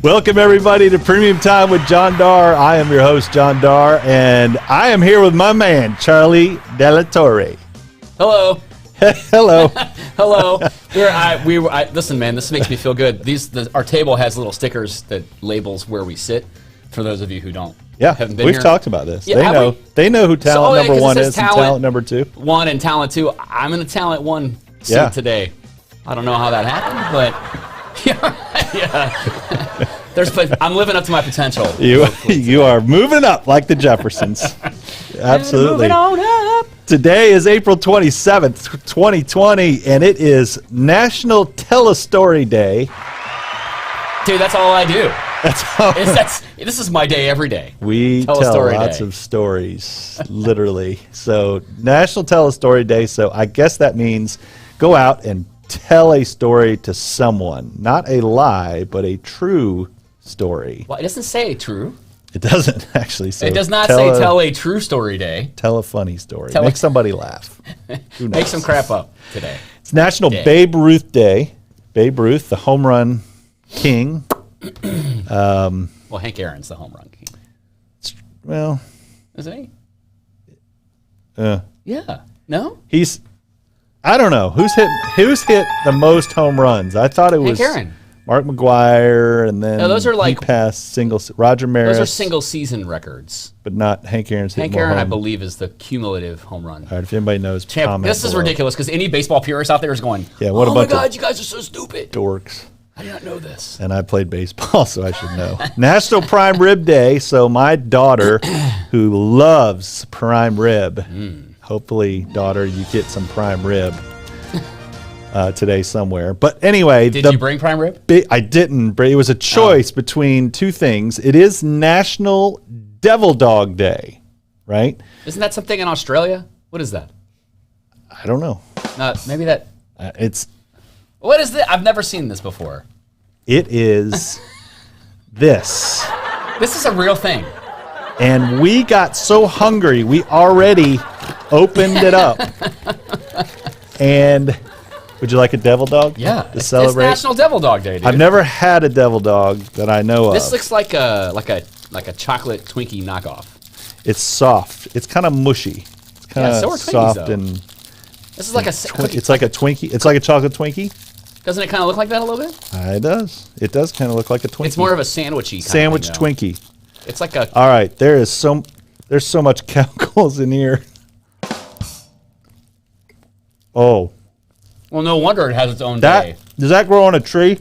Welcome, everybody, to Premium Time with John Darr. I am your host, John Darr, and I am here with my man, Charlie Della Torre. Hello. Hello. Hello. Listen, man, this makes me feel good. Our table has little stickers that labels where we sit, for those of you who don't. Yeah, haven't been we've here. Talked about this. Yeah, they know who talent number one is and talent number two. One and talent two. I'm in the talent one seat today. I don't know how that happened, but yeah. I'm living up to my potential. You are moving up like the Jeffersons. Absolutely. Moving on up. Today is April 27th, 2020, and it is National Tell a Story Day. Dude, that's all I do. That's all. This is my day every day. We tell lots of stories, literally. So National Tell a Story Day, so I guess that means go out and tell a story to someone. Not a lie, but a true story. Well, it doesn't say true. It doesn't actually say. It does not say tell a true story day. Tell a funny story. Make somebody laugh. Who knows? Make some crap up today. It's National Babe Ruth Day. Babe Ruth, the home run king. Well, Hank Aaron's the home run king. Well, isn't he? Yeah. No? I don't know. Who's hit the most home runs? I thought it was Hank Aaron. Mark McGwire, and then those are he passed Roger Maris. Those are single season records. But not Hank Aaron's. Hank Aaron, I believe, is the cumulative home run. All right, if anybody knows, comment this is below. Ridiculous because any baseball purist out there is going, yeah, what oh my God, you guys are so stupid. Dorks. I did not know this. And I played baseball, so I should know. National Prime Rib Day. So my daughter, who loves prime rib, hopefully, daughter, you get some prime rib today somewhere. But anyway. Did you bring prime rib? I didn't. But it was a choice between two things. It is National Devil Dog Day, right? Isn't that something in Australia? What is that? I don't know. Maybe that. It's. What is this? I've never seen this before. It is this. This is a real thing. And we got so hungry, we already opened it up. And would you like a devil dog? Yeah. To celebrate? It's National Devil Dog Day, dude. I've never had a devil dog that I know of. This looks like a chocolate Twinkie knockoff. It's soft. It's kind of mushy. It's kind of so soft Twinkies, and. This is like it's like a Twinkie. It's like a chocolate Twinkie. Doesn't it kind of look like that a little bit? It does. It does kind of look like a Twinkie. It's more of a sandwichy kind sandwich of thing, Twinkie. It's like a. All right, there's so much chemicals in here. Oh. Well, no wonder it has its own day. Does that grow on a tree?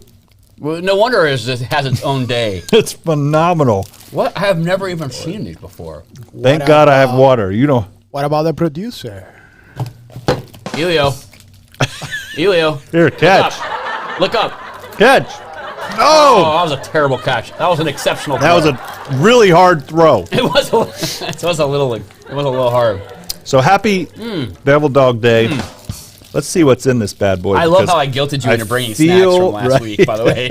Well, no wonder it has its own day. It's phenomenal. What? I have never even seen these before. Thank God I have water. You know. What about the producer? Elio. Here, catch. Look up. Catch. Oh, that was a terrible catch. That was an exceptional throw. That was a really hard throw. It was a little hard. So happy Devil Dog Day. Let's see what's in this bad boy. I love how I guilted you into bringing snacks from last week, by the way.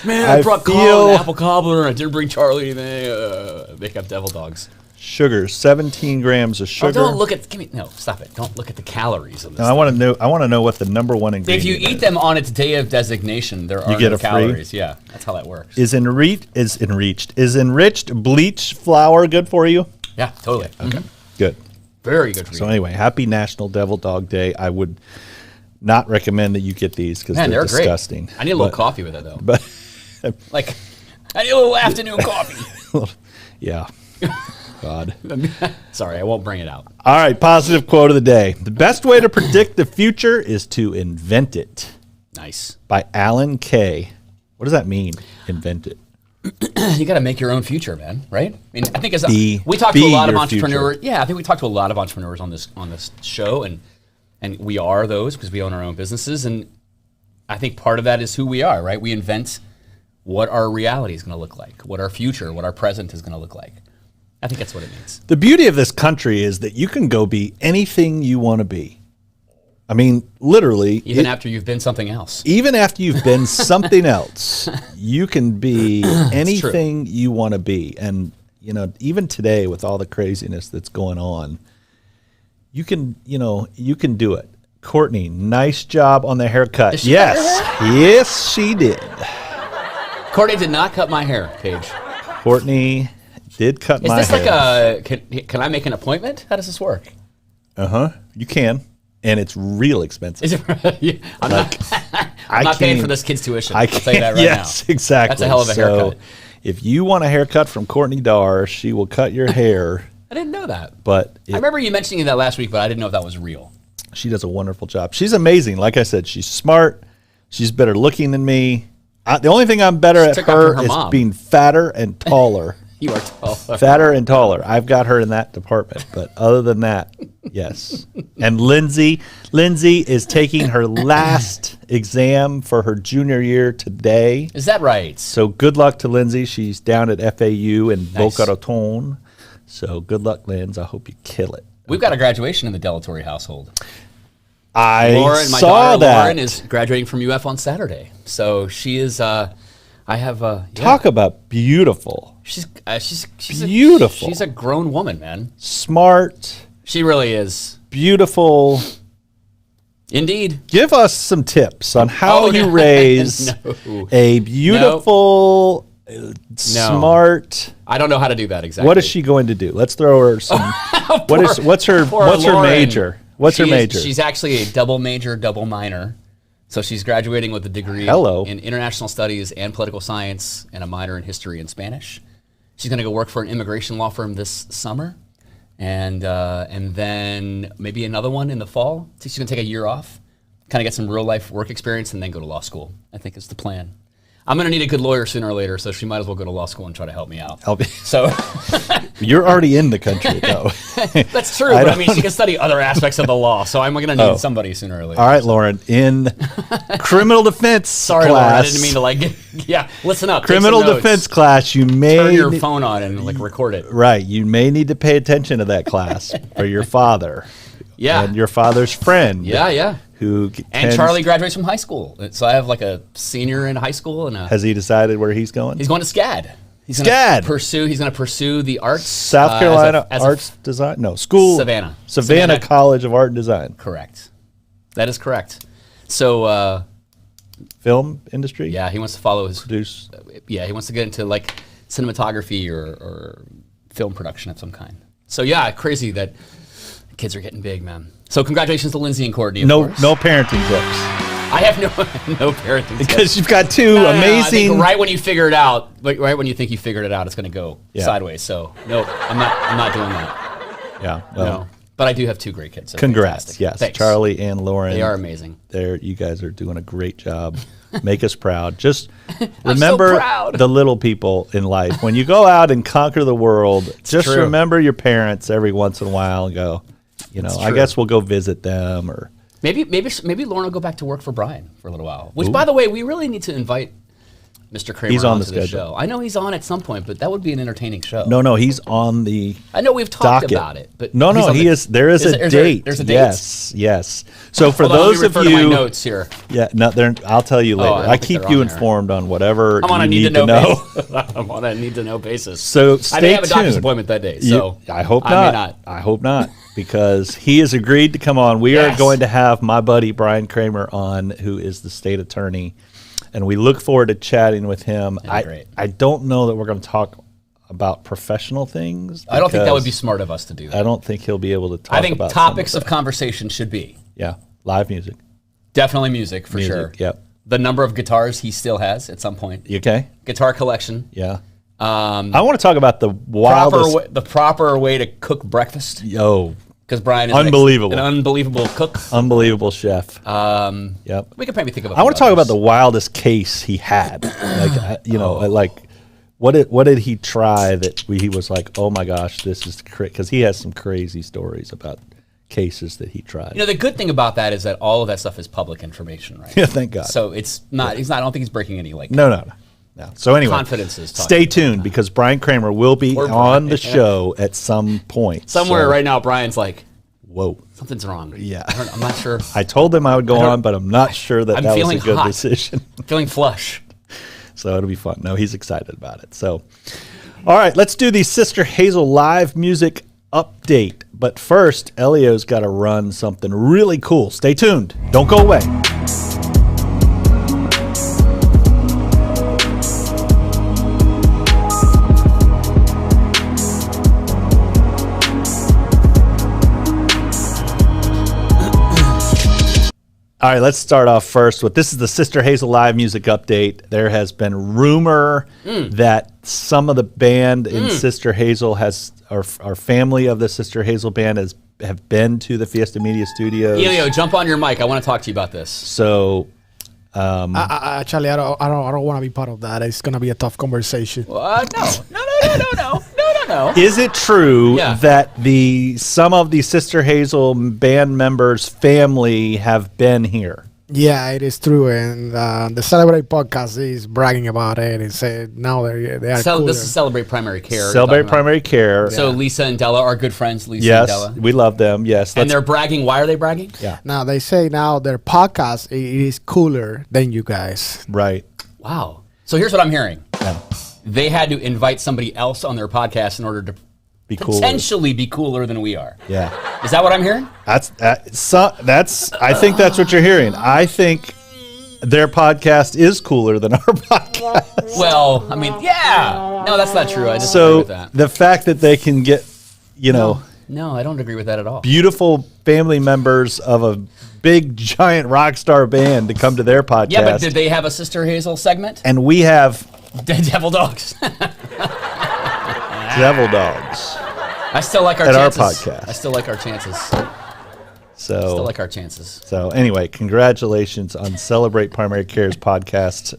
Man, I brought Colin an apple cobbler, and I didn't bring Charlie anything. Make up devil dogs. Sugar, 17 grams of sugar. Oh, don't look at. Stop it! Don't look at the calories of this. No, I want to know what the number one ingredient is. If you eat them on its day of designation, there are no calories. Yeah, that's how that works. Is enriched bleach flour good for you? Yeah, totally. Okay, good. Very good for you. So anyway, happy National Devil Dog Day. I would not recommend that you get these because they're disgusting. Great. I need a little coffee with it though. But I need a little afternoon coffee. Yeah. God. Sorry, I won't bring it out. All right, positive quote of the day. The best way to predict the future is to invent it. Nice. By Alan Kay. What does that mean, invent it? You got to make your own future, man, right? I mean, I think we talk to a lot of entrepreneurs. Future. Yeah, I think we talk to a lot of entrepreneurs on this show, and we are those because we own our own businesses, and I think part of that is who we are, right? We invent what our reality is going to look like, what our future, what our present is going to look like. I think that's what it means. The beauty of this country is that you can go be anything you want to be. I mean, literally. Even after you've been something else. Even after you've been something else, you can be anything you want to be. And, you know, even today with all the craziness that's going on, you can do it. Courtney, nice job on the haircut. Yes, she did. Courtney did not cut my hair, Paige. Courtney did cut my hair. Is this like can I make an appointment? How does this work? You can. And it's real expensive. Is it? I'm not paying for this kid's tuition. I'll tell you that right yes, now. Exactly. That's a hell of a haircut. If you want a haircut from Courtney Darr, she will cut your hair. I didn't know that. But I remember you mentioning that last week, but I didn't know if that was real. She does a wonderful job. She's amazing. Like I said, she's smart. She's better looking than me. The only thing I'm better at her is being fatter and taller. You are taller. Fatter and taller. I've got her in that department. But other than that, yes. And Lindsay is taking her last exam for her junior year today. Is that right? So good luck to Lindsay. She's down at FAU in Boca Raton. So good luck, Linz. I hope you kill it. We've got a graduation in the Delatorre household. My daughter Lauren is graduating from UF on Saturday. So she is. Talk about beautiful. She's beautiful. She's a grown woman, man. Smart. She really is beautiful. Indeed. Give us some tips on how you raise a beautiful. Smart. I don't know how to do that exactly. What is she going to do? Let's throw her some. What's her major? What's her major? She's actually a double major, double minor. So she's graduating with a degree in international studies and political science and a minor in history and Spanish. She's going to go work for an immigration law firm this summer, and then maybe another one in the fall. So she's going to take a year off, kind of get some real life work experience, and then go to law school. I think is the plan. I'm going to need a good lawyer sooner or later, so she might as well go to law school and try to help me out. So you're already in the country, though. That's true, but I mean, she can study other aspects of the law, so I'm going to need somebody sooner or later. All right, Lauren, in criminal defense class. Lauren, I didn't mean to listen up. Criminal defense class, you may turn your phone on and record it. Right, you may need to pay attention to that class for your father. Yeah. And your father's friend. Yeah. And Charlie graduates from high school. So I have like a senior in high school. Has he decided where he's going? He's going to SCAD. He's going to pursue the arts. South Carolina Arts Design? No, school. Savannah College of Art and Design. Correct. That is correct. So film industry? Yeah, he wants to follow his produce. He wants to get into like cinematography or film production of some kind. So yeah, crazy that kids are getting big, man. So congratulations to Lindsay and Courtney. No parenting tips. I have no parenting tips. Because you've got two amazing. I think right when you figure it out, right when you think you figured it out, it's going to go sideways. So no, I'm not doing that. Yeah. Well, no. But I do have two great kids. So congrats. fantastic. Yes. Thanks. Charlie and Lauren. They are amazing. You guys are doing a great job. Make us proud. Just remember the little people in life. When you go out and conquer the world, just remember your parents every once in a while and go, I guess we'll go visit them, or maybe Lauren will go back to work for Brian for a little while. Which, by the way, we really need to invite Mr. Kramer onto the show. I know he's on at some point, but that would be an entertaining show. No, he's on the. I know we've talked about it, but no, he is. There is a date. There's a date. Yes. So for those of you, to my notes here. Yeah, I'll tell you later. I keep you informed on on whatever you need to know. I'm on a need to know basis. So stay tuned. I may have a doctor's appointment that day. So I hope not. I hope not. Because he has agreed to come on. We are going to have my buddy Brian Kramer on, who is the state attorney, and we look forward to chatting with him. I don't know that we're going to talk about professional things. I don't think that would be smart of us to do that. I don't think he'll be able to talk about. I think topics of conversation should be live music, definitely music for sure. Yep. The number of guitars he still has at some point. Okay. Guitar collection. Yeah. I want to talk about the wildest, the proper way to cook breakfast. Because Brian is unbelievable, an unbelievable cook, unbelievable chef. Yep. We could probably think of. I want to talk about the wildest case he had. What did he try that he was like, oh my gosh, this is because he has some crazy stories about cases that he tried. The good thing about that is that all of that stuff is public information, right? Yeah, thank God. So it's not. He's not. I don't think he's breaking any No. So anyway, confidences. Stay tuned because Brian Kramer will be on the show at some point. Somewhere right now, Brian's like, "Whoa, something's wrong." Yeah, I'm not sure. I told him I would go on, but I'm not sure that was a good decision. I'm feeling flush. So it'll be fun. No, he's excited about it. So, all right, let's do the Sister Hazel live music update. But first, Elio's got to run something really cool. Stay tuned. Don't go away. All right, let's start off first with this is the Sister Hazel live music update. There has been rumor that some of the band in Sister Hazel our family of the Sister Hazel band have been to the Fiesta Media Studios. Elio, jump on your mic. I want to talk to you about this. So, Actually, I don't want to be part of that. It's gonna be a tough conversation. No. is it true Yeah. that some of the Sister Hazel band members' family have been here? Yeah, it is true, and the Celebrate podcast is bragging about it and said now they are cooler. This is Celebrate Primary Care. you're Celebrate talking about. Primary Care. So Lisa and Della are good friends. Lisa Yes, and Della. we love them. Yes. And they're bragging. Why are they bragging? Yeah. Now they say now their podcast is cooler than you guys. Right. Wow. So here's what I'm hearing. Yeah. They had to invite somebody else on their podcast in order to Be cool. potentially be cooler than we are. Yeah. Is that what I'm hearing? That's I think that's what you're hearing. I think their podcast is cooler than our podcast. Well, I mean, yeah. No, that's not true. I disagree So with that. the fact that they can get, No, I don't agree with that at all. beautiful family members of a big giant rock star band to come to their podcast. Yeah, but did they have a Sister Hazel segment? And we have Devil Dogs. Devil Dogs. I still like our At our chances. podcast. I still like our chances. Still So like our chances. anyway, congratulations on Celebrate Primary Care's podcast.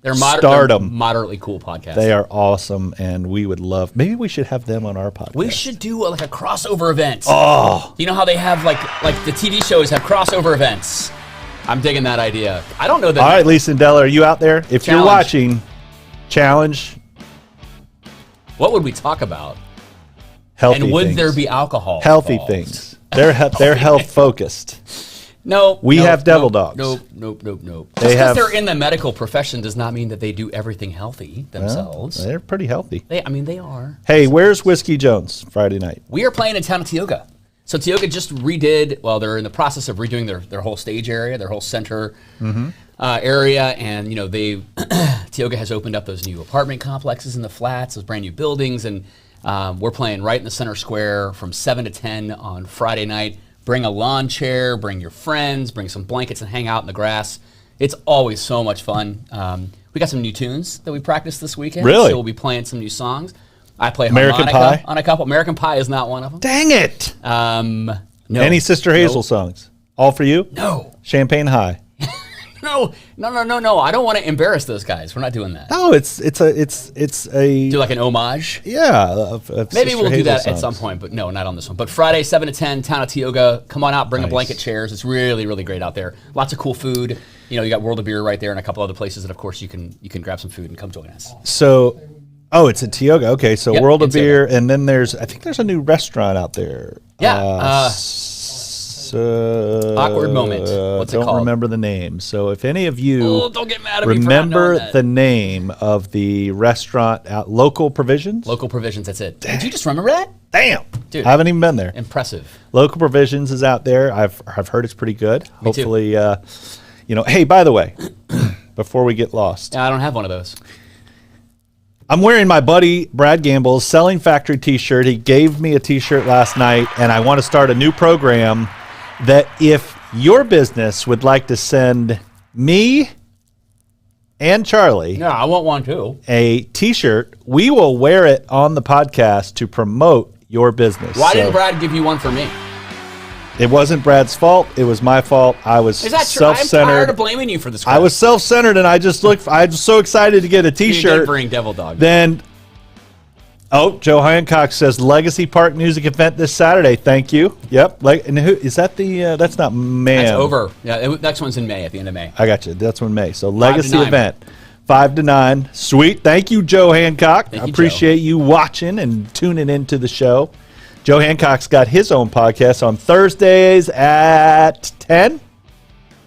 They're Stardom. moderately cool podcast. They are awesome, and we would love. Maybe we should have them on our podcast. We should do like a crossover event. Oh, you know how they have like the TV shows have crossover events. I'm digging that idea. I don't know that. All right, Lisa and Della, are you out there? If you're Challenge. watching, challenge What would we talk about? healthy And would things. there be alcohol? healthy involved? things? They're health focused. No. We nope, have devil nope, dogs. Nope. They Just because have- they're in the medical profession does not mean that they do everything healthy themselves. They're pretty healthy. They are. Hey, where's Whiskey Jones Friday night? We are playing in town of Tioga. So Tioga just redid, well, they're in the process of redoing their whole stage area, their whole center area. And, Tioga has opened up those new apartment complexes in the flats, those brand new buildings. And we're playing right in the center square from 7 to 10 on Friday night. Bring a lawn chair, bring your friends, bring some blankets and hang out in the grass. It's always so much fun. We got some new tunes that we practiced this weekend. Really? So we'll be playing some new songs. I play American harmonica Pie? on a couple. American Pie is not one of them. Dang it! No. Any Sister Hazel songs? All for you? No. Champagne High. No. I don't want to embarrass those guys. We're not doing that. No, it's a Do like an homage. yeah. Of Maybe Sister we'll do Hazel that at songs. some point, but no, not on this one. But Friday, 7 to 10, town of Tioga. Come on out, bring a Nice. blanket, chairs. It's really, really great out there. Lots of cool food. You got World of Beer right there and a couple other places that, of course, you can grab some food and come join us. So, it's at Tioga. Okay, so Yep, World in of Beer, Tioga. and then I think there's a new restaurant out there. Yeah, awkward moment. What's it don't called? remember the name. So if any of you Oh, don't get mad at me for not knowing remember that. the name of the restaurant at Local Provisions, Local Provisions, that's it. Did you just remember that? damn, Dude. I haven't even been there. Impressive. Local Provisions is out there. I've heard it's pretty good. Me too. Hopefully, Hey, by the way, before we get lost, Yeah, I don't have one of those. I'm wearing my buddy Brad Gamble's Selling Factory t-shirt. He gave me a t-shirt last night, and I want to start a new program that if your business would like to send me and Charlie Yeah, I want one too. a t-shirt, we will wear it on the podcast to promote your business. Why So, didn't Brad give you one for me? it wasn't Brad's fault. It was my fault. I was Is that true? I'm tired self-centered. of blaming you for this. I was self-centered, and I just looked. I was so excited to get a You did t-shirt. bring Devil Dog. Then, Joe Hancock says Legacy Park Music Event this Saturday. Thank you. Yep. And who is that? That's not man. That's over. Yeah, next one's in May, at the end of May. I got you. That's when May. So 5 to Legacy 9. Event, 5 to 9. Sweet. Thank you, Joe Hancock. Thank I you, appreciate you watching and tuning into the show. Joe Hancock's got his own podcast on Thursdays at 10.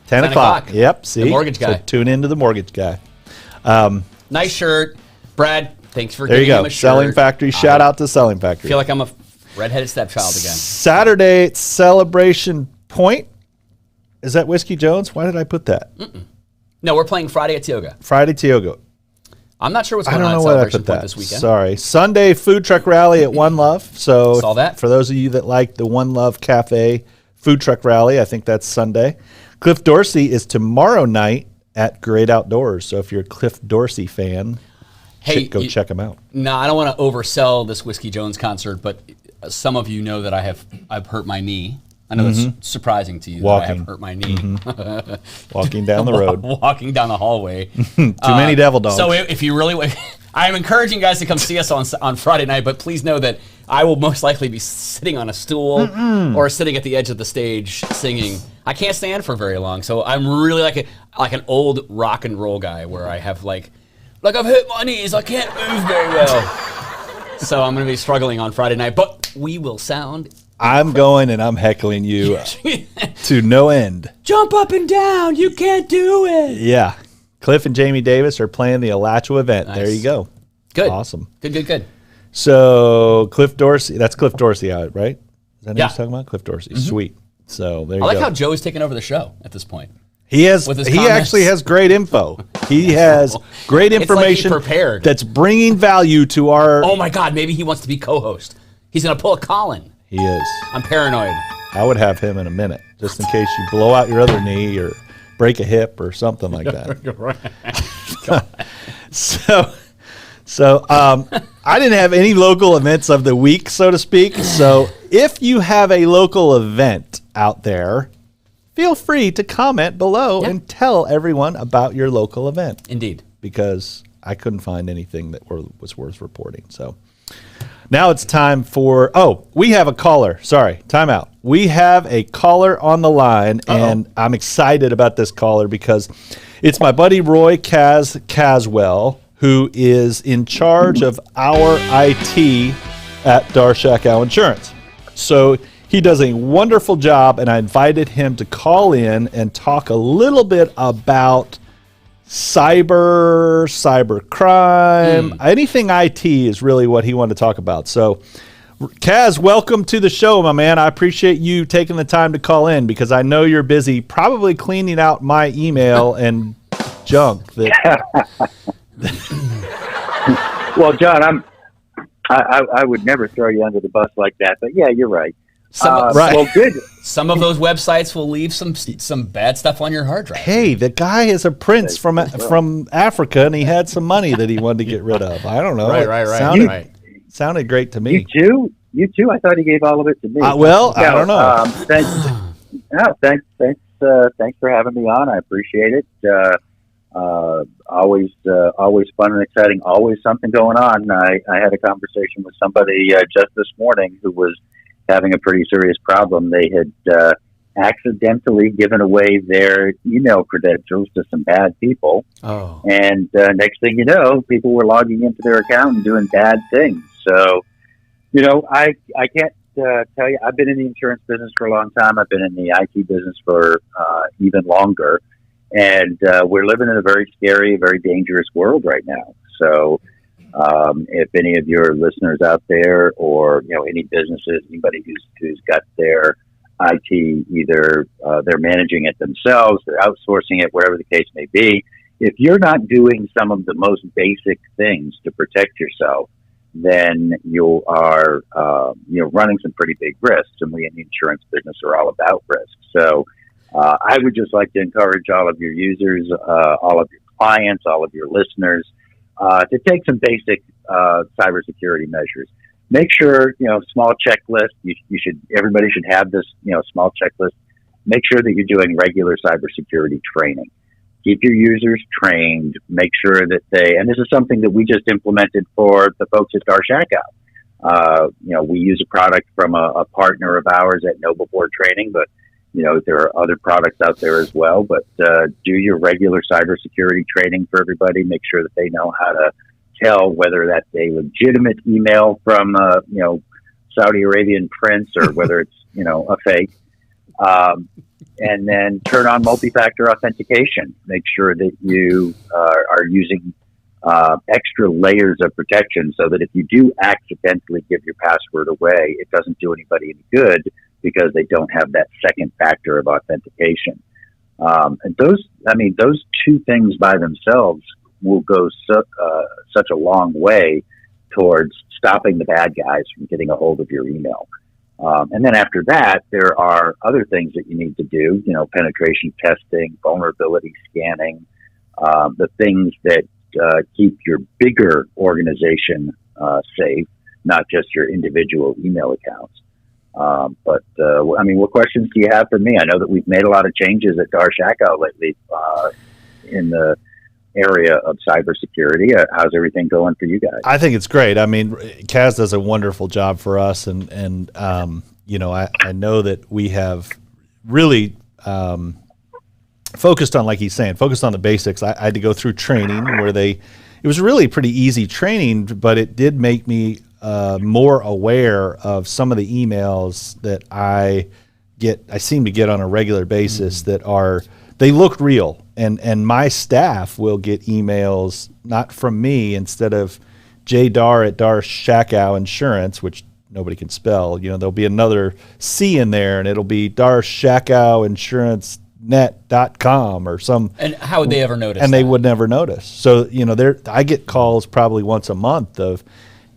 10 o'clock. Yep. See, The Mortgage Guy. So tune into the Mortgage Guy. Nice shirt, Brad. Thanks for There you giving go. him a shirt. Selling Factory. Shout out to Selling I Factory. feel like I'm a redheaded stepchild again. Saturday Celebration Point. Is that Whiskey Jones? Why did I put that? No, we're playing Friday at Tioga. Friday Tioga. I'm not sure what's I going don't on know at why I Celebration put Point that. this weekend. Sorry. Sunday Food Truck Rally at One Love. So Saw that. for those of you that like the One Love Cafe Food Truck Rally, I think that's Sunday. Cliff Dorsey is tomorrow night at Great Outdoors. So if you're a Cliff Dorsey fan, go check him out. No, I don't want to oversell this Whiskey Jones concert, but some of you know that I've hurt my knee. I know that's surprising to you that I have hurt my knee. Walking down the road. Walking down the hallway. Too many devil dogs. So if you really I'm encouraging guys to come see us on Friday night, but please know that I will most likely be sitting on a stool or sitting at the edge of the stage singing. I can't stand for very long, so I'm really like an old rock and roll guy where I have like I've hurt my knees, I can't move very well. So I'm going to be struggling on Friday night, but we will sound. I'm going and I'm heckling you to no end. Jump up and down, you can't do it. Yeah. Cliff and Jamie Davis are playing the Alachua event. Nice. There you go. Good. Awesome. Good. So Cliff Dorsey, that's Cliff Dorsey out, right? Is that what he's talking about? Cliff Dorsey. Mm-hmm. Sweet. So there you go. I like how Joe is taking over the show at this point. He actually has great info. He has great information prepared. That's bringing value to our... Oh my God, maybe he wants to be co-host. He's going to pull a Colin. He is. I'm paranoid. I would have him in a minute, just in case you blow out your other knee or break a hip or something like that. So I didn't have any local events of the week, so to speak. So if you have a local event out there, feel free to comment below and tell everyone about your local event. Indeed. Because I couldn't find anything that was worth reporting. So now it's time for, we have a caller. Sorry, time out. We have a caller on the line, and I'm excited about this caller because it's my buddy Roy Caswell, who is in charge of our IT at Darr Shakow Insurance. So he does a wonderful job, and I invited him to call in and talk a little bit about cyber crime, anything IT is really what he wanted to talk about. So, Kaz, welcome to the show, my man. I appreciate you taking the time to call in because I know you're busy probably cleaning out my email and junk. Well, John, I would never throw you under the bus like that, but yeah, you're right. Right. Well, good. Some of those websites will leave some bad stuff on your hard drive. Hey, the guy is a prince from Africa, and he had some money that he wanted to get rid of. I don't know. Right. Sounded great to me. You too. I thought he gave all of it to me. I don't know. Thanks for having me on. I appreciate it. Always fun and exciting. Always something going on. I had a conversation with somebody just this morning who was having a pretty serious problem. They had accidentally given away their email credentials to some bad people. Oh. And next thing you know, people were logging into their account and doing bad things. So, I can't tell you, I've been in the insurance business for a long time. I've been in the IT business for even longer. And we're living in a very scary, very dangerous world right now. So if any of your listeners out there or, any businesses, anybody who's got their IT, either they're managing it themselves, they're outsourcing it, whatever the case may be, if you're not doing some of the most basic things to protect yourself, then you are, running some pretty big risks. And we in the insurance business are all about risk. So I would just like to encourage all of your users, all of your clients, all of your listeners, to take some basic cybersecurity measures. Make sure, small checklist. Everybody should have this, small checklist. Make sure that you're doing regular cybersecurity training. Keep your users trained. Make sure that and this is something that we just implemented for the folks at Darr Shakow. We use a product from a partner of ours at Noble Board Training, but there are other products out there as well, but do your regular cybersecurity training for everybody. Make sure that they know how to tell whether that's a legitimate email from Saudi Arabian prince or whether it's a fake. And then turn on multi-factor authentication. Make sure that you are using extra layers of protection so that if you do accidentally give your password away, it doesn't do anybody any good, because they don't have that second factor of authentication. And those two things by themselves will go such a long way towards stopping the bad guys from getting a hold of your email. And then after that, there are other things that you need to do, penetration testing, vulnerability scanning, the things that keep your bigger organization safe, not just your individual email accounts. What questions do you have for me? I know that we've made a lot of changes at Darr Shakow lately in the area of cybersecurity. How's everything going for you guys? I think it's great. I mean, Kaz does a wonderful job for us, and I know that we have really focused on, like he's saying, focused on the basics. I had to go through training where it was really pretty easy training, but it did make me more aware of some of the emails that I seem to get on a regular basis they look real. And my staff will get emails not from me, instead of J. Darr at Darr Shakow Insurance, which nobody can spell. There'll be another C in there, and it'll be Darr Shakow Insurance net.com or some. And how would they ever notice? And they would never notice. So, I get calls probably once a month of,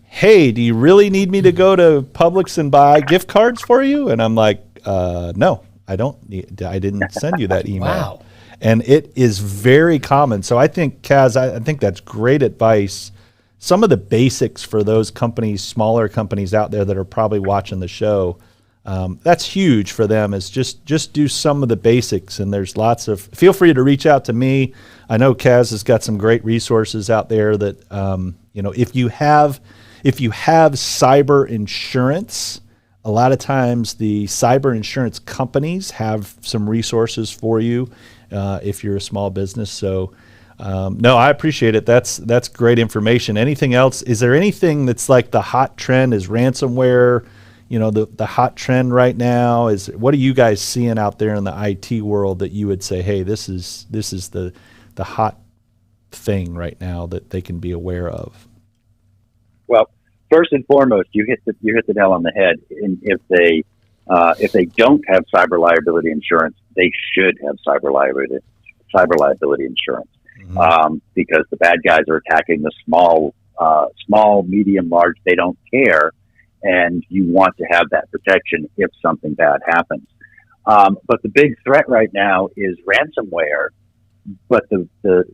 hey, do you really need me to go to Publix and buy gift cards for you? And I'm like, no, I didn't send you that email. Wow. And it is very common. So I think, Kaz, I think that's great advice. Some of the basics for those companies, smaller companies out there that are probably watching the show, that's huge for them, is just do some of the basics. And there's feel free to reach out to me. I know Kaz has got some great resources out there that, if you have cyber insurance, a lot of times the cyber insurance companies have some resources for you if you're a small business. So, no, I appreciate it. That's great information. Anything else? Is there anything that's like the hot trend? Is ransomware, the hot trend right now? What are you guys seeing out there in the IT world that you would say, hey, this is the hot thing right now that they can be aware of? Well, first and foremost, you hit the nail on the head. And if they don't have cyber liability insurance, they should have cyber liability insurance, because the bad guys are attacking the small, medium, large. They don't care, and you want to have that protection if something bad happens. But the big threat right now is ransomware. But the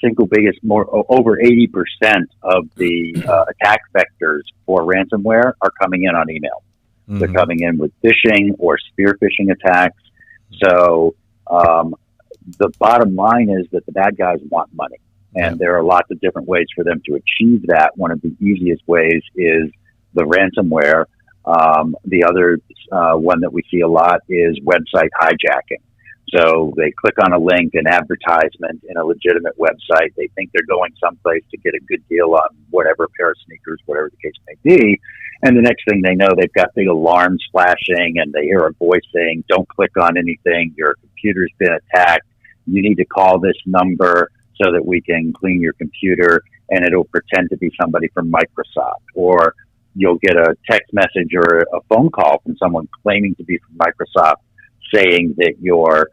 single biggest, over 80% of the attack vectors for ransomware are coming in on email. Mm-hmm. They're coming in with phishing or spear phishing attacks. So the bottom line is that the bad guys want money, and there are lots of different ways for them to achieve that. One of the easiest ways is the ransomware. The other one that we see a lot is website hijacking. So they click on a link, an advertisement in a legitimate website. They think they're going someplace to get a good deal on whatever pair of sneakers, whatever the case may be. And the next thing they know, they've got big alarms flashing, and they hear a voice saying, don't click on anything. Your computer's been attacked. You need to call this number so that we can clean your computer, and it'll pretend to be somebody from Microsoft. Or you'll get a text message or a phone call from someone claiming to be from Microsoft, saying that your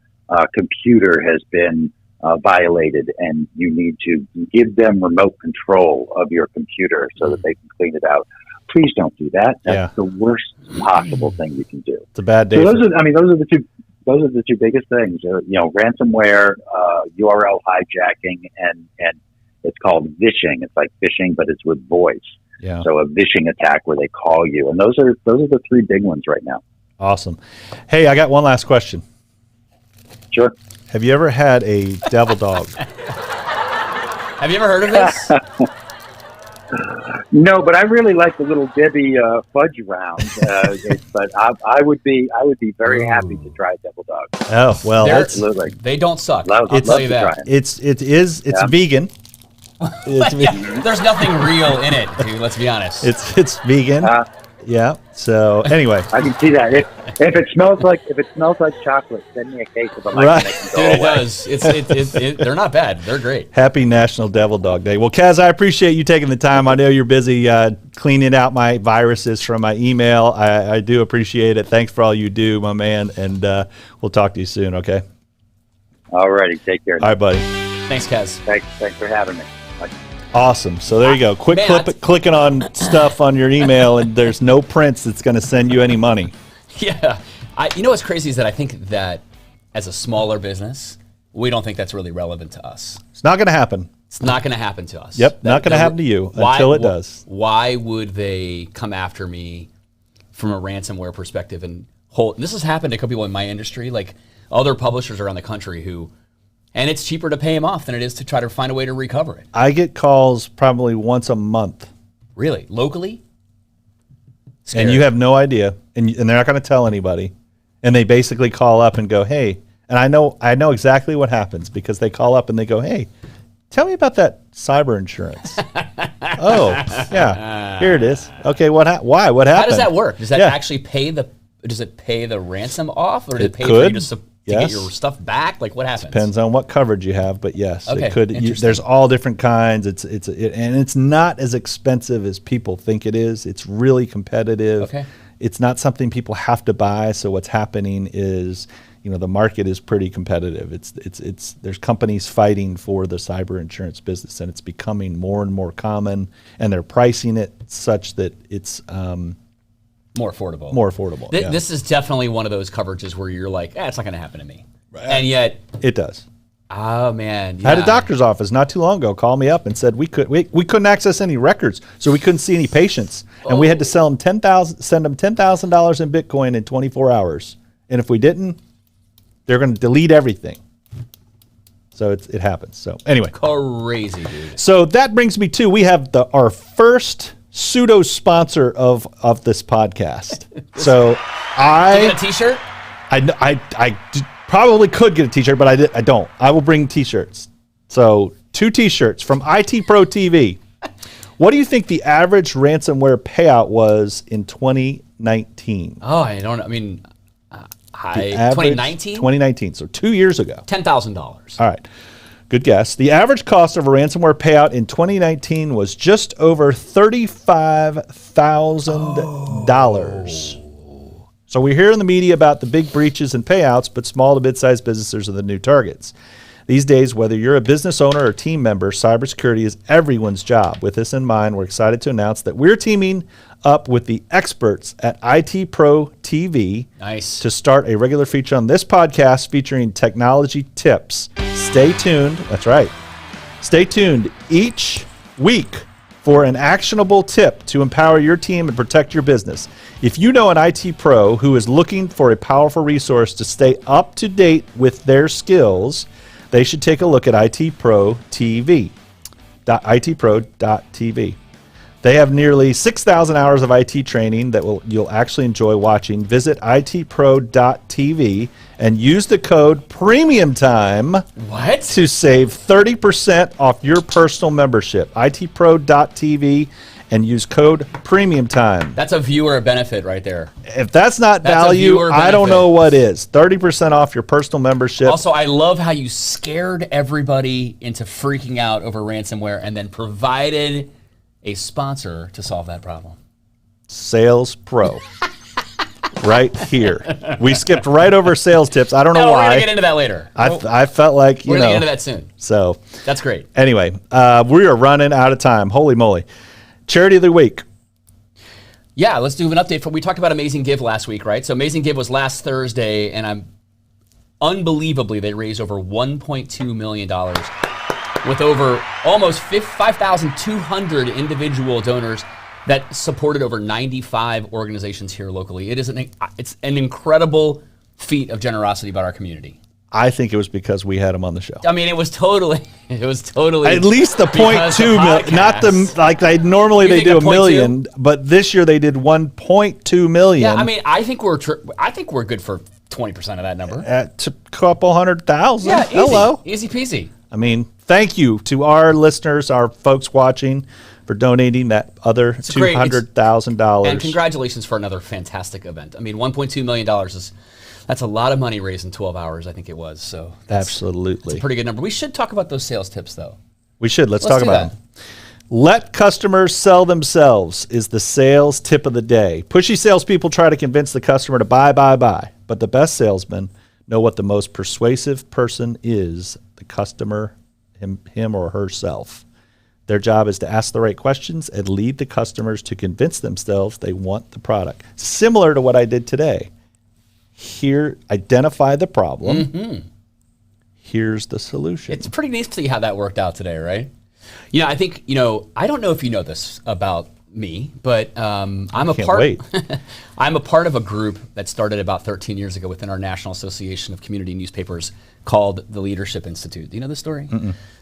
computer has been violated, and you need to give them remote control of your computer so that they can clean it out. Please don't do that. That's the worst possible thing you can do. It's a bad day. So those are the two biggest things. Ransomware, URL hijacking, and it's called vishing. It's like phishing, but it's with voice. Yeah. So a vishing attack where they call you, and those are the three big ones right now. Awesome. Hey, I got one last question. Sure. Have you ever had a devil dog? Have you ever heard of this? No, but I really like the little Debbie fudge round. But I would be very happy to try a devil dog. Oh well, absolutely. They don't suck. I'll tell you that. It's vegan. There's nothing real in it, dude. Let's be honest. It's vegan. Yeah. So anyway, I can see that. If it smells like chocolate, send me a case of them. Right. Dude, it does. They're not bad. They're great. Happy National Devil Dog Day. Well, Kaz, I appreciate you taking the time. I know you're busy cleaning out my viruses from my email. I do appreciate it. Thanks for all you do, my man. And we'll talk to you soon. Okay. All righty. Take care. All right, buddy. Thanks, Kaz. Thanks for having me. Bye. Awesome. So there you go. Quick clicking on stuff on your email, and there's no prince that's going to send you any money. Yeah. You know what's crazy is that I think that as a smaller business, we don't think that's really relevant to us. It's not going to happen. It's not going to happen to us. Yep, not going to happen to you until it does. Why would they come after me from a ransomware perspective? And this has happened to a couple people in my industry, like other publishers around the country and it's cheaper to pay them off than it is to try to find a way to recover it. I get calls probably once a month. Really? Locally? Scary. And you have no idea, and they're not going to tell anybody. And they basically call up and go, hey, and I know exactly what happens because they call up and they go, hey, tell me about that cyber insurance. Oh, yeah, here it is. Okay, why? What happened? How does that work? Does that actually pay the ransom off, or does it pay for you to get your stuff back? Like, what happens? Depends on what coverage you have, but yes, okay, it could. There's all different kinds. And it's not as expensive as people think it is. It's really competitive. Okay. It's not something people have to buy. So what's happening is, the market is pretty competitive. There's companies fighting for the cyber insurance business, and it's becoming more and more common. And they're pricing it such that it's more affordable. This is definitely one of those coverages where you're like, it's not going to happen to me, and yet it does. Oh man! Yeah. I had a doctor's office not too long ago call me up and said we couldn't access any records, so we couldn't see any patients, and we had to send them $10,000 in Bitcoin in 24 hours, and if we didn't, they're going to delete everything. So it happens. So anyway, crazy, dude. So that brings me to we have our first pseudo sponsor of this podcast. So Did you get a T-shirt? I probably could get a T-shirt, but I don't. I will bring T-shirts. So 2 T-shirts from IT Pro TV. What do you think the average ransomware payout was in 2019? Oh, I don't know. I mean, 2019? 2019, so 2 years ago. $10,000. All right. Good guess. The average cost of a ransomware payout in 2019 was just over $35,000. So we hear in the media about the big breaches and payouts, but small to mid-sized businesses are the new targets. These days, whether you're a business owner or team member, cybersecurity is everyone's job. With this in mind, we're excited to announce that we're teaming up with the experts at IT Pro TV to start a regular feature on this podcast featuring technology tips. Stay tuned. That's right. Stay tuned each week for an actionable tip to empower your team and protect your business. If you know an IT pro who is looking for a powerful resource to stay up to date with their skills, they should take a look at IT Pro TV. itpro.tv. They have nearly 6,000 hours of IT training that you'll actually enjoy watching. Visit itpro.tv and use the code PREMIUMTIME to save 30% off your personal membership. itpro.tv and use code PREMIUMTIME. That's a viewer benefit right there. If that's not value, I don't know what is. 30% off your personal membership. Also, I love how you scared everybody into freaking out over ransomware and then provided a sponsor to solve that problem. Sales Pro. Right here. We skipped right over sales tips. I don't know why. We're going to get into that later. I felt like, we're going to get into that soon. So that's great. Anyway, we are running out of time. Holy moly. Charity of the week. Yeah, let's do an update. We talked about Amazing Give last week, right? So Amazing Give was last Thursday, and unbelievably, they raised over $1.2 million with over almost 5,200 individual donors that supported over 95 organizations here locally. It's an incredible feat of generosity by our community. I think it was because we had him on the show. I mean, it was totally at least the 0.2 million, not the like they normally they do a million, but this year they did 1.2 million. Yeah, I mean, I think we're good for 20% of that number. At a couple 100,000. Yeah, hello, easy peasy. I mean, thank you to our listeners, our folks watching, for donating that other $200,000. And congratulations for another fantastic event. I mean, $1.2 million that's a lot of money raised in 12 hours, I think it was. So absolutely. It's a pretty good number. We should talk about those sales tips, though. We should. Let's talk about them. Let customers sell themselves is the sales tip of the day. Pushy salespeople try to convince the customer to buy. But the best salesmen know what the most persuasive person is, the customer, him or herself. Their job is to ask the right questions and lead the customers to convince themselves they want the product. Similar to what I did today. Here, identify the problem. Here's the solution. It's pretty neat to see how that worked out today, right? I think, I don't know if you know this about me, but I'm a part of a group that started about 13 years ago within our National Association of Community Newspapers called the Leadership Institute. Do you know this story?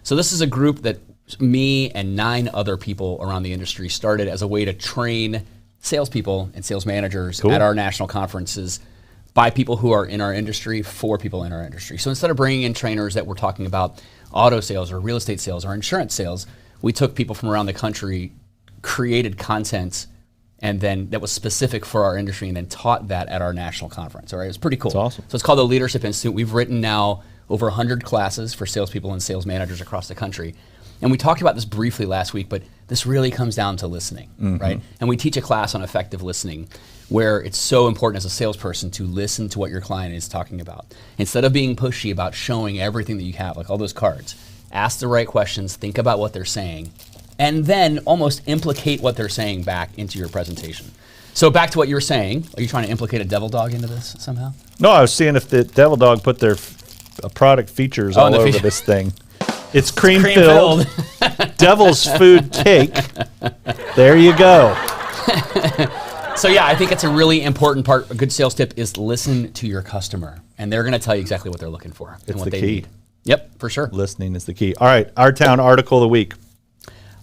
So this is a group that me and 9 other people around the industry started as a way to train salespeople and sales managers at our national conferences by people who are in our industry for people in our industry. So instead of bringing in trainers that were talking about auto sales or real estate sales or insurance sales, we took people from around the country, created content, and then that was specific for our industry, and then taught that at our national conference. All right, it was pretty cool. That's awesome. So it's called the Leadership Institute. We've written now over 100 classes for salespeople and sales managers across the country. And we talked about this briefly last week, but this really comes down to listening, right? And we teach a class on effective listening, where it's so important as a salesperson to listen to what your client is talking about. Instead of being pushy about showing everything that you have, like all those cards, ask the right questions, think about what they're saying, and then almost implicate what they're saying back into your presentation. So back to what you were saying, are you trying to implicate a devil dog into this somehow? No, I was seeing if the Devil Dog put their product features all over this thing. It's cream-filled devil's food cake. There you go. So yeah, I think it's a really important part. A good sales tip is listen to your customer, and they're going to tell you exactly what they're looking for and what they need. Yep, for sure. Listening is the key. All right, Our Town Article of the Week.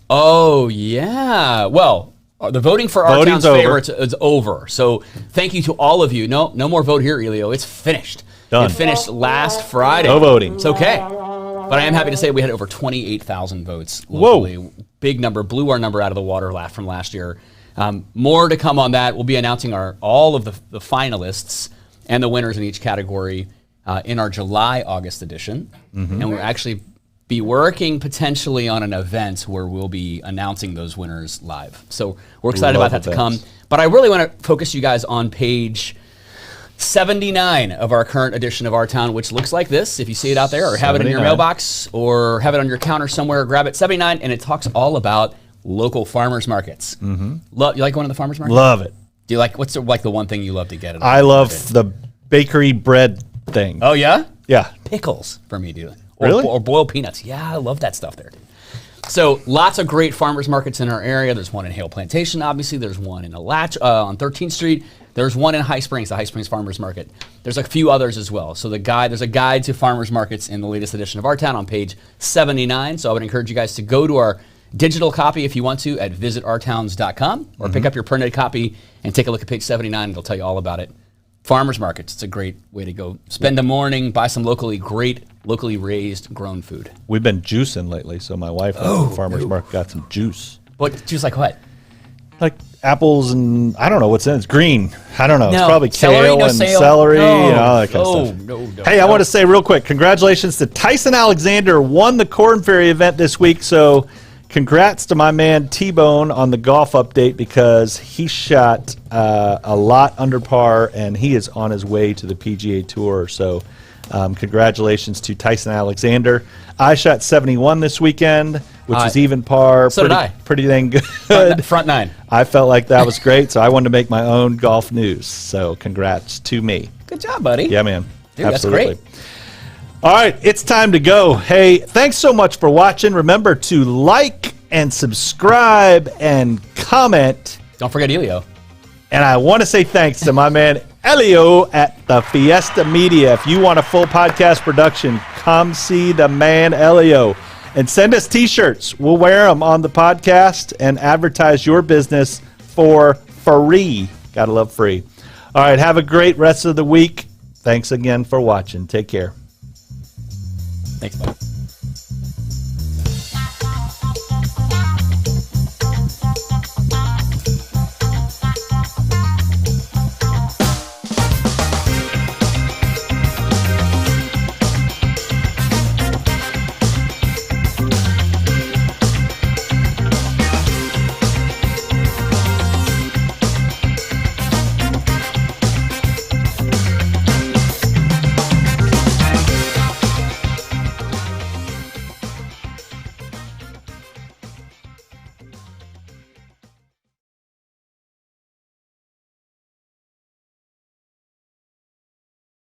Oh, yeah. Well, the voting for Our Town's favorites is over. So thank you to all of you. No more vote here, Elio. It's finished. Done. It finished last Friday. No voting. It's okay. But I am happy to say we had over 28,000 votes locally. Whoa. Big number. Blew our number out of the water from last year. More to come on that. We'll be announcing all of the finalists and the winners in each category in our July-August edition. And we'll actually be working potentially on an event where we'll be announcing those winners live. So we're excited about that to come. But I really want to focus you guys on page 79 of our current edition of Our Town, which looks like this. If you see it out there, or have it in your mailbox, or have it on your counter somewhere, grab it. 79, and it talks all about local farmers markets. You like going to the farmers market? Love it. Do you like, what's the one thing you love to get at? I love the bakery bread thing. Oh yeah? Yeah. Pickles for me, dude. Really? Or boiled peanuts. Yeah, I love that stuff there, dude. So lots of great farmers markets in our area. There's one in Hale Plantation, obviously. There's one in on 13th Street. There's one in High Springs, the High Springs Farmers Market. There's a few others as well. So there's a guide to farmers markets in the latest edition of Our Town on page 79. So I would encourage you guys to go to our digital copy if you want to at visitourtowns.com, or pick up your printed copy and take a look at page 79. It'll tell you all about it. Farmers markets, it's a great way to go spend a morning, buy some locally raised, grown food. We've been juicing lately, so my wife went to the farmer's market, got some juice. What juice? Like what? Like apples and I don't know what's in it. It's green. I don't know. No. It's probably kale and celery and all that kind of stuff. No, hey, I want to say real quick, congratulations to Tyson Alexander, won the Corn Ferry event this week. So congrats to my man T-Bone on the golf update, because he shot a lot under par and he is on his way to the PGA Tour. So congratulations to Tyson Alexander. I shot 71 this weekend, which is even par. So did I. Pretty dang good. Front nine. I felt like that was great, so I wanted to make my own golf news. So congrats to me. Good job, buddy. Yeah, man. Dude, absolutely. that's great. All right, it's time to go. Hey, thanks so much for watching. Remember to like and subscribe and comment. Don't forget Elio. And I want to say thanks to my man Elio at the Fiesta Media. If you want a full podcast production, come see the man Elio. And send us T-shirts. We'll wear them on the podcast and advertise your business for free. Gotta love free. All right, have a great rest of the week. Thanks again for watching. Take care. Thanks, bud.